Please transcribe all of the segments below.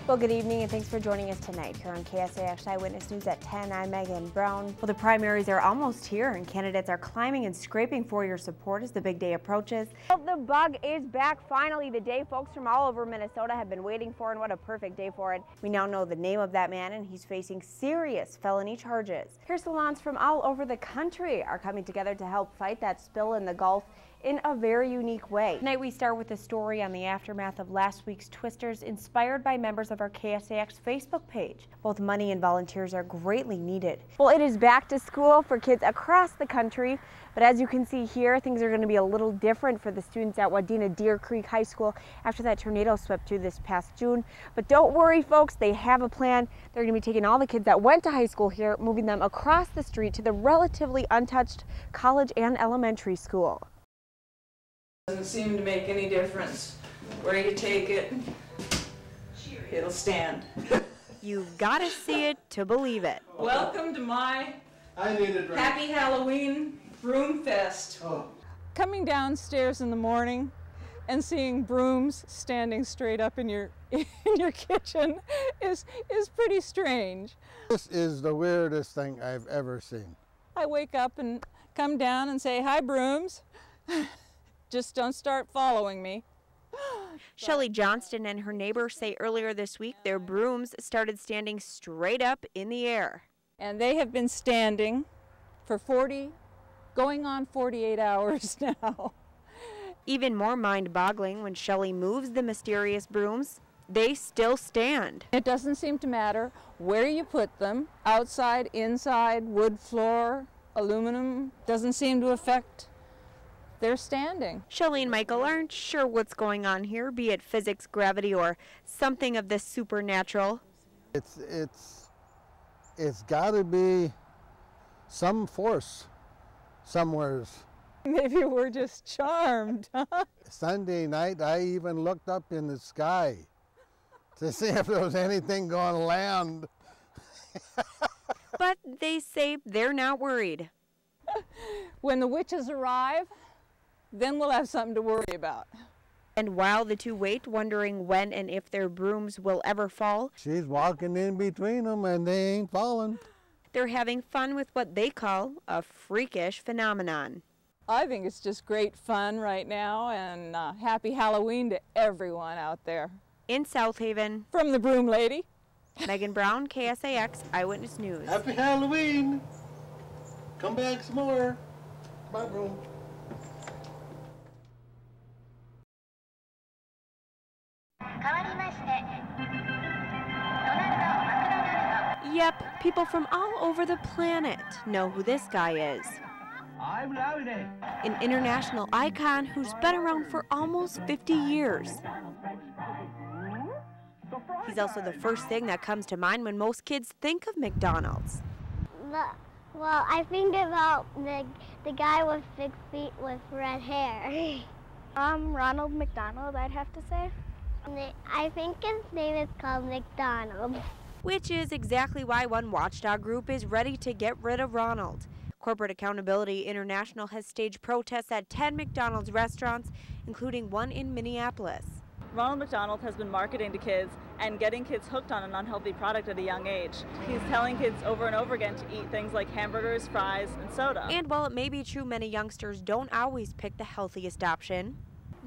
Well, good evening and thanks for joining us tonight here on KSAX Eyewitness News at 10. I'm Megan Brown. Well, the primaries are almost here and candidates are climbing and scraping for your support as the big day approaches. Well, the bug is back finally, the day folks from all over Minnesota have been waiting for, and what a perfect day for it. We now know the name of that man and he's facing serious felony charges. Hair salons from all over the country are coming together to help fight that spill in the Gulf in a very unique way. Tonight we start with a story on the aftermath of last week's Twisters, inspired by members of our KSAX Facebook page. Both money and volunteers are greatly needed. Well, it is back to school for kids across the country, but as you can see here, things are going to be a little different for the students at Wadena Deer Creek High School after that tornado swept through this past June. But don't worry, folks, they have a plan. They're going to be taking all the kids that went to high school here, moving them across the street to the relatively untouched college and elementary school. Doesn't seem to make any difference where you take it, it'll stand. You've got to see it to believe it. Welcome to my Happy Halloween Broom Fest. Oh. Coming downstairs in the morning and seeing brooms standing straight up in your kitchen is pretty strange. This is the weirdest thing I've ever seen. I wake up and come down and say, "Hi, brooms." Just don't start following me. Shelly Johnston and her neighbors say earlier this week their brooms started standing straight up in the air. And they have been standing for going on 48 hours now. Even more mind-boggling when Shelly moves the mysterious brooms, they still stand. It doesn't seem to matter where you put them, outside, inside, wood floor, aluminum, doesn't seem to affect. They're standing. Shelly and Michael aren't sure what's going on here, be it physics, gravity, or something of the supernatural. It's got to be some force somewheres. Maybe we're just charmed, huh? Sunday night, I even looked up in the sky to see if there was anything going to land. But they say they're not worried. When the witches arrive, then we'll have something to worry about. And while the two wait, wondering when and if their brooms will ever fall, She's walking in between them and they ain't falling. they're having fun with what they call a freakish phenomenon. I think it's just great fun right now, and happy Halloween to everyone out there. In South Haven, From the Broom Lady. Megan Brown, KSAX Eyewitness News. Happy Halloween! Come back some more. Bye, bro. Yep, people from all over the planet know who this guy is. An international icon who's been around for almost 50 years. He's also the first thing that comes to mind when most kids think of McDonald's. Well, I think about the guy with 6 feet with red hair. Ronald McDonald, I'd have to say. I think his name is called McDonald. Which is exactly why one watchdog group is ready to get rid of Ronald. Corporate Accountability International has staged protests at 10 McDonald's restaurants, including one in Minneapolis. Ronald McDonald has been marketing to kids and getting kids hooked on an unhealthy product at a young age. He's telling kids over and over again to eat things like hamburgers, fries, and soda. And while it may be true many youngsters don't always pick the healthiest option,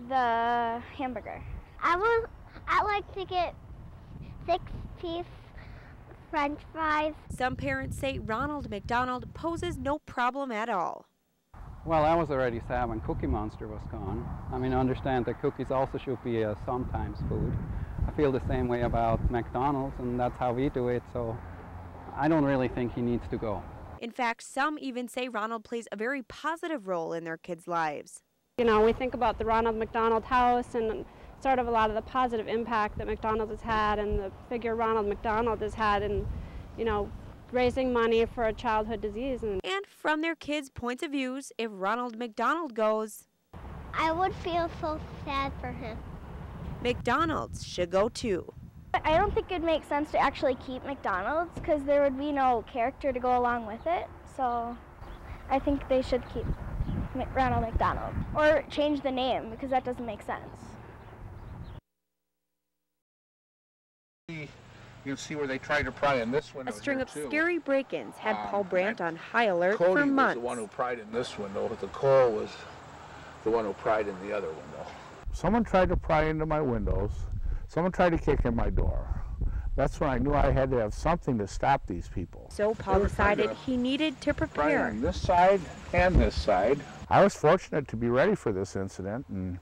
The hamburger. I like to get 6-piece French fries. some parents say Ronald McDonald poses no problem at all. Well, I was already sad when Cookie Monster was gone. I mean, I understand that cookies also should be a sometimes food. I feel the same way about McDonald's, and that's how we do it, so I don't really think he needs to go. In fact, some even say Ronald plays a very positive role in their kids' lives. You know, we think about the Ronald McDonald House and sort of a lot of the positive impact that McDonald's has had and the figure Ronald McDonald has had in, you know, raising money for a childhood disease. And from their kids' points of views, if Ronald McDonald goes, I would feel so sad for him. McDonald's should go too. I don't think it makes sense to actually keep McDonald's because there would be no character to go along with it. So I think they should keep Ronald McDonald or change the name because that doesn't make sense. You can see where they tried to pry in this window. A string of too. scary break-ins had Paul Brandt on high alert Cody for months. was the one who pried in this window, but the Cole was the one who pried in the other window. Someone tried to pry into my windows. Someone tried to kick in my door. That's when I knew I had to have something to stop these people. So Paul decided he needed to prepare. On this side and this side. I was fortunate to be ready for this incident, and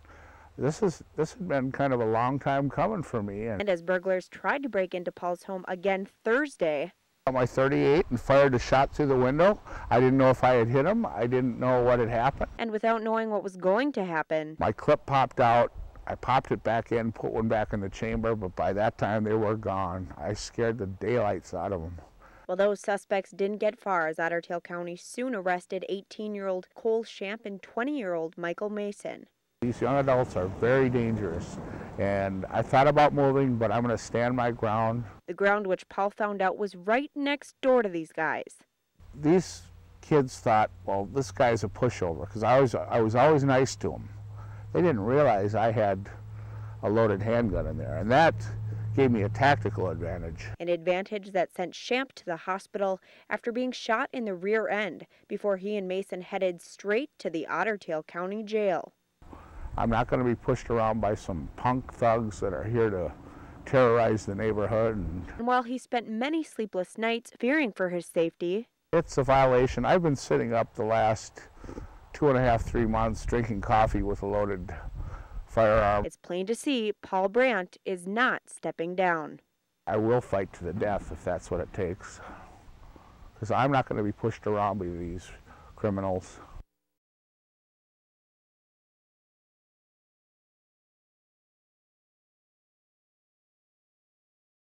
this had been kind of a long time coming for me. And as burglars tried to break into Paul's home again Thursday, my .38 and fired a shot through the window. I didn't know if I had hit him. I didn't know what had happened. And without knowing what was going to happen, my clip popped out. I popped it back in, put one back in the chamber, but by that time they were gone. I scared the daylights out of them. Well, those suspects didn't get far, as Otter Tail County soon arrested 18-year-old Cole Shamp and 20-year-old Michael Mason. These young adults are very dangerous, and I thought about moving, but I'm going to stand my ground. The ground which Paul found out was right next door to these guys. These kids thought, well, this guy's a pushover, because I was always nice to him. They didn't realize I had a loaded handgun in there, and that gave me a tactical advantage. An advantage that sent Shamp to the hospital after being shot in the rear end before he and Mason headed straight to the Otter Tail County Jail. I'm not going to be pushed around by some punk thugs that are here to terrorize the neighborhood. And while he spent many sleepless nights fearing for his safety, it's a violation. I've been sitting up the last 2.5, 3 months drinking coffee with a loaded firearm. It's plain to see Paul Brandt is not stepping down. I will fight to the death if that's what it takes, because I'm not going to be pushed around by these criminals.